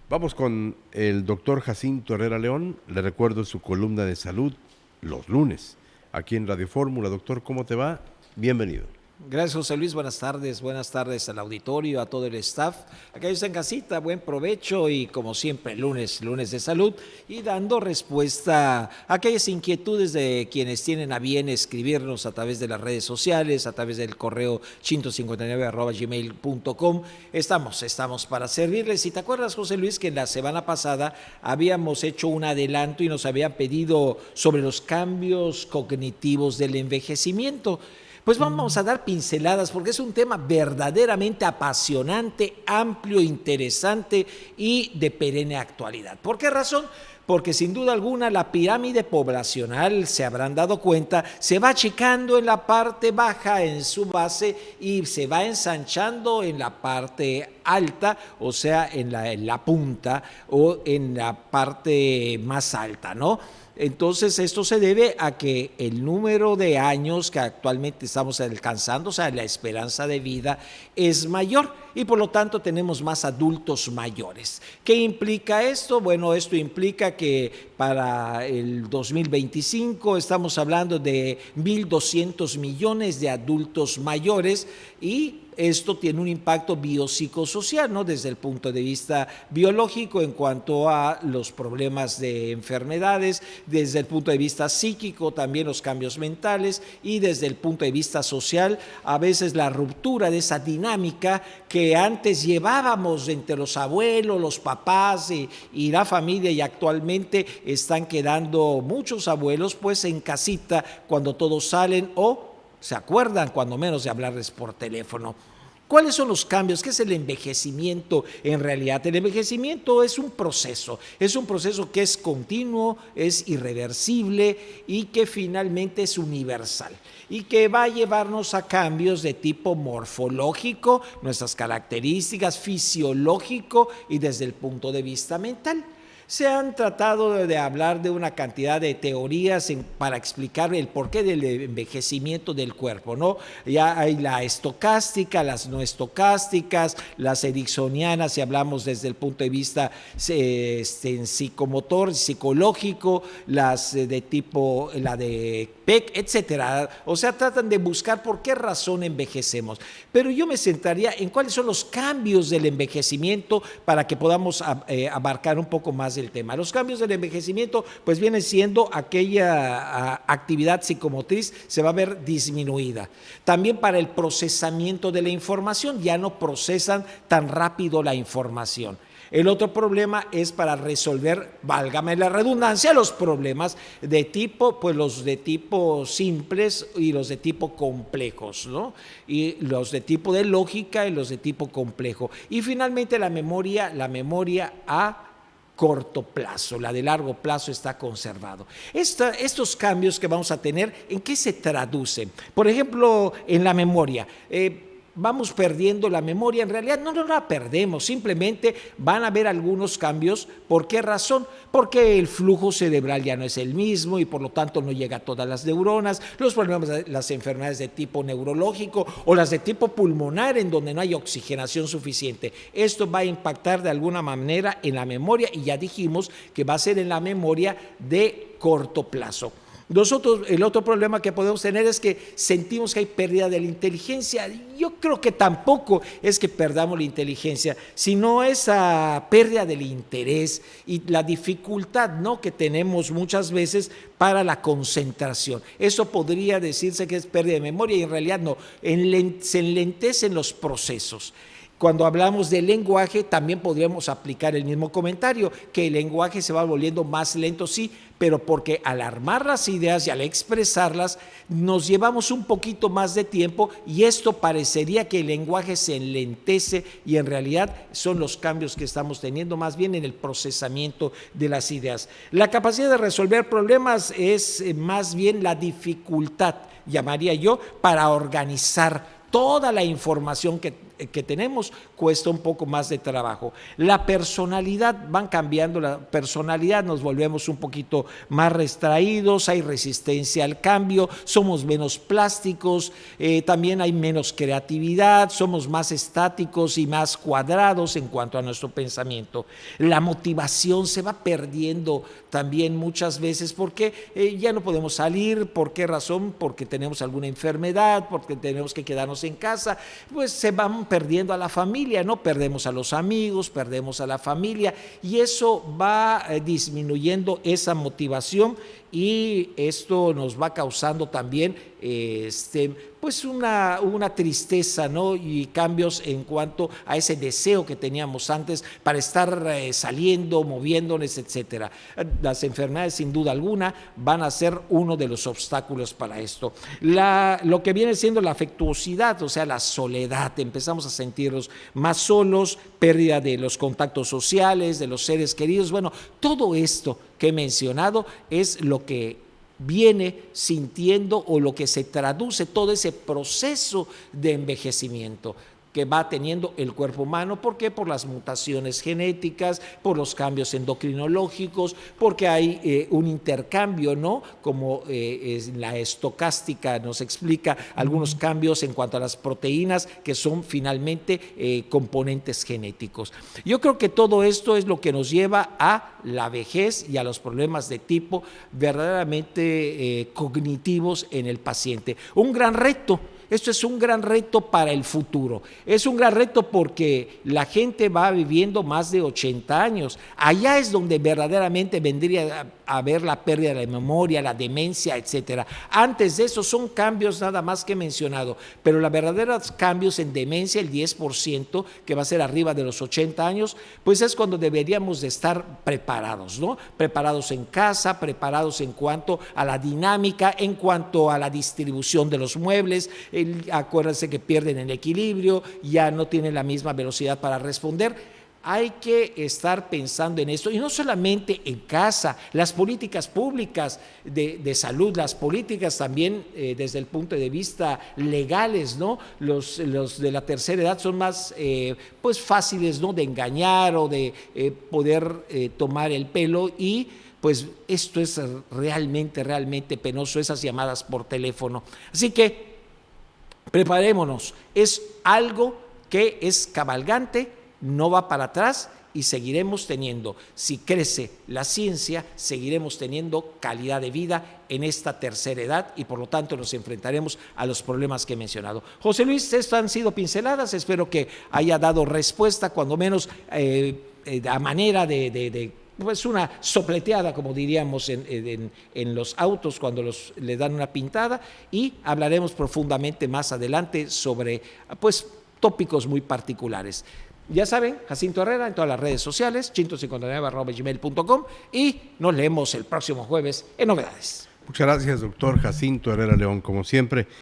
Vamos con el doctor Jacinto Herrera León. Le recuerdo su columna de salud los lunes, aquí en Radio Fórmula. Doctor, ¿cómo te va? Bienvenido. Gracias, José Luis. Buenas tardes al auditorio, a todo el staff. Aquellos en casita, buen provecho y como siempre, lunes de salud y dando respuesta a aquellas inquietudes de quienes tienen a bien escribirnos a través de las redes sociales, a través del correo chinto59@gmail.com. Estamos para servirles. Si te acuerdas, José Luis, que la semana pasada habíamos hecho un adelanto y nos habían pedido sobre los cambios cognitivos del envejecimiento. Pues vamos a dar pinceladas porque es un tema verdaderamente apasionante, amplio, interesante y de perenne actualidad. ¿Por qué razón? Porque sin duda alguna la pirámide poblacional, se habrán dado cuenta, se va achicando en la parte baja, en su base, y se va ensanchando en la parte alta, o sea, en la punta o en la parte más alta, ¿no? Entonces, esto se debe a que el número de años que actualmente estamos alcanzando, o sea, la esperanza de vida es mayor y por lo tanto tenemos más adultos mayores. ¿Qué implica esto? Bueno, esto implica que para el 2025 estamos hablando de 1.200 millones de adultos mayores y esto tiene un impacto biopsicosocial, ¿no? Desde el punto de vista biológico en cuanto a los problemas de enfermedades, desde el punto de vista psíquico también los cambios mentales y desde el punto de vista social a veces la ruptura de esa dinámica que antes llevábamos entre los abuelos, los papás y la familia y actualmente están quedando muchos abuelos pues en casita cuando todos salen o se acuerdan cuando menos de hablarles por teléfono. ¿Cuáles son los cambios? ¿Qué es el envejecimiento en realidad? El envejecimiento es un proceso que es continuo, es irreversible y que finalmente es universal y que va a llevarnos a cambios de tipo morfológico, nuestras características, fisiológico y desde el punto de vista mental. Se han tratado de hablar de una cantidad de teorías para explicar el porqué del envejecimiento del cuerpo, ¿no? Ya hay la estocástica, las no estocásticas, las ericksonianas, si hablamos desde el punto de vista psicomotor, psicológico, las de tipo, la de PEC, etcétera. O sea, tratan de buscar por qué razón envejecemos. Pero yo me centraría en cuáles son los cambios del envejecimiento para que podamos abarcar un poco más del tema. Los cambios del envejecimiento pues vienen siendo aquella actividad psicomotriz se va a ver disminuida. También para el procesamiento de la información, ya no procesan tan rápido la información. El otro problema es para resolver, válgame la redundancia, los problemas de tipo, pues los de tipo simples y los de tipo complejos, ¿no? Y los de tipo de lógica y los de tipo complejo. Y finalmente la memoria a corto plazo, la de largo plazo está conservado. Estos cambios que vamos a tener, ¿en qué se traducen? Por ejemplo, en la memoria. Vamos perdiendo la memoria, en realidad no la perdemos, simplemente van a haber algunos cambios. ¿Por qué razón? Porque el flujo cerebral ya no es el mismo y por lo tanto no llega a todas las neuronas, los problemas de las enfermedades de tipo neurológico o las de tipo pulmonar en donde no hay oxigenación suficiente. Esto va a impactar de alguna manera en la memoria y ya dijimos que va a ser en la memoria de corto plazo. El otro problema que podemos tener es que sentimos que hay pérdida de la inteligencia. Yo creo que tampoco es que perdamos la inteligencia, sino esa pérdida del interés y la dificultad, ¿no?, que tenemos muchas veces para la concentración. Eso podría decirse que es pérdida de memoria y en realidad no, se enlentecen los procesos. Cuando hablamos del lenguaje, también podríamos aplicar el mismo comentario, que el lenguaje se va volviendo más lento, sí, pero porque al armar las ideas y al expresarlas, nos llevamos un poquito más de tiempo y esto parecería que el lenguaje se enlentece y en realidad son los cambios que estamos teniendo más bien en el procesamiento de las ideas. La capacidad de resolver problemas es más bien la dificultad, llamaría yo, para organizar toda la información que que tenemos cuesta un poco más de trabajo. La personalidad, van cambiando la personalidad, nos volvemos un poquito más retraídos, hay resistencia al cambio, somos menos plásticos, también hay menos creatividad, somos más estáticos y más cuadrados en cuanto a nuestro pensamiento. La motivación se va perdiendo también muchas veces porque ya no podemos salir. ¿Por qué razón? Porque tenemos alguna enfermedad, porque tenemos que quedarnos en casa, pues se van perdiendo a la familia, ¿no? Perdemos a los amigos, perdemos a la familia y eso va disminuyendo esa motivación y esto nos va causando también pues una tristeza, ¿no? Y cambios en cuanto a ese deseo que teníamos antes para estar saliendo, moviéndonos, etcétera. Las enfermedades, sin duda alguna, van a ser uno de los obstáculos para esto. Lo que viene siendo la afectuosidad, o sea, la soledad, empezamos a sentirnos más solos, pérdida de los contactos sociales, de los seres queridos. Bueno, todo esto que he mencionado es lo que viene sintiendo o lo que se traduce todo ese proceso de envejecimiento que va teniendo el cuerpo humano. ¿Por qué? Por las mutaciones genéticas, por los cambios endocrinológicos, porque hay un intercambio, ¿no? Como la estocástica nos explica algunos cambios en cuanto a las proteínas que son finalmente componentes genéticos. Yo creo que todo esto es lo que nos lleva a la vejez y a los problemas de tipo verdaderamente cognitivos en el paciente. Un gran reto. Esto es un gran reto para el futuro. Es un gran reto porque la gente va viviendo más de 80 años. Allá es donde verdaderamente vendría a haber la pérdida de la memoria, la demencia, etcétera. Antes de eso son cambios nada más que he mencionado, pero los verdaderos cambios en demencia, el 10%, que va a ser arriba de los 80 años, pues es cuando deberíamos de estar preparados, ¿no? Preparados en casa, preparados en cuanto a la dinámica, en cuanto a la distribución de los muebles. Acuérdense que pierden el equilibrio, ya no tienen la misma velocidad para responder. Hay que estar pensando en esto y no solamente en casa, las políticas públicas de salud, las políticas también desde el punto de vista legales, ¿no? Los de la tercera edad son más pues fáciles, ¿no? De engañar o de poder tomar el pelo y pues esto es realmente penoso, esas llamadas por teléfono. Así que preparémonos, es algo que es cabalgante, no va para atrás y seguiremos teniendo, si crece la ciencia, seguiremos teniendo calidad de vida en esta tercera edad y por lo tanto nos enfrentaremos a los problemas que he mencionado. José Luis, estas han sido pinceladas, espero que haya dado respuesta, cuando menos a manera de pues una sopleteada, como diríamos en los autos cuando le dan una pintada, y hablaremos profundamente más adelante sobre pues tópicos muy particulares. Ya saben, Jacinto Herrera en todas las redes sociales, chinto59@gmail.com, y nos leemos el próximo jueves en Novedades. Muchas gracias, doctor Jacinto Herrera León, como siempre.